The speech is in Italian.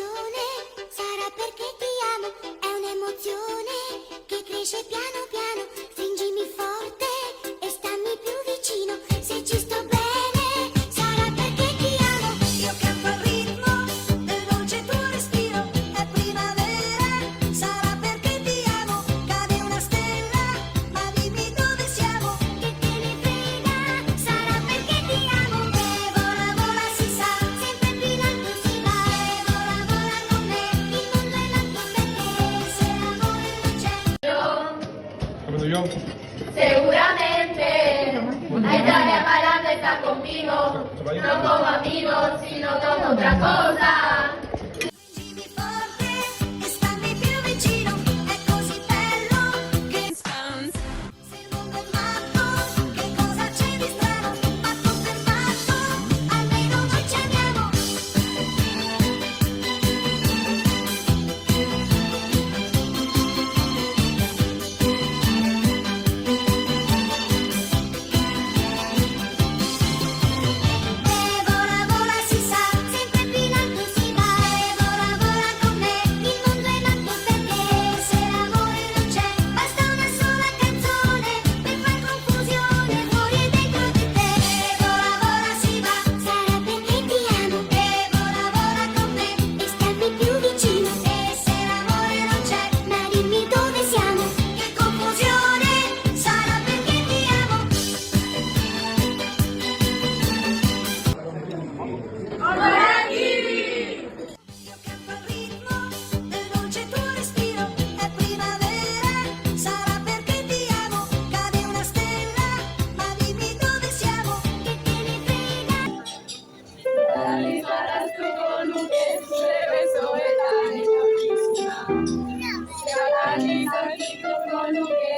passione, sarà perché ti amo, è un'emozione che cresce piano piano, stringimi forte e stammi più vicino, se ci sto bene, sarà perché ti amo, io canto al ritmo del dolce tuo respiro, è primavera, sarà perché ti amo, cade una stella, ma dimmi dove siamo, che te ne frega, sarà perché ti amo, e vola vola si sa, sempre più in alto si va, e vola vola con me, il mondo è nato per te, se l'amore non c'è. ¿Cuándo yo? Seguramente hay tarea para estar conmigo, no como amigos, sino como otra cosa. Stringimi forte e stammi più vicino, è così bello che se il mondo è matto, che cosa c'è di strano, matto per matto, almeno noi ci amiamo. E vola vola si sa, sempre più in alto si va, e vola vola con me, il mondo è nato per te, se l'amore non c'è, basta una sola canzone per far confusione fuori e dentro di te. E vola vola si va, sarà perché ti amo, e vola vola con me, e stammi più vicino, e se l'amore non c'è, ma dimmi dove siamo, che confusione, sarà perché ti amo. Io canto al ritmo del dolce tuo respiro, è primavera, sarà perché ti amo, cade una stella, ma dimmi dove siamo, che te ne frega. Realizarás tú con un beso de beso de tan bellísima. Realizarás tú con un beso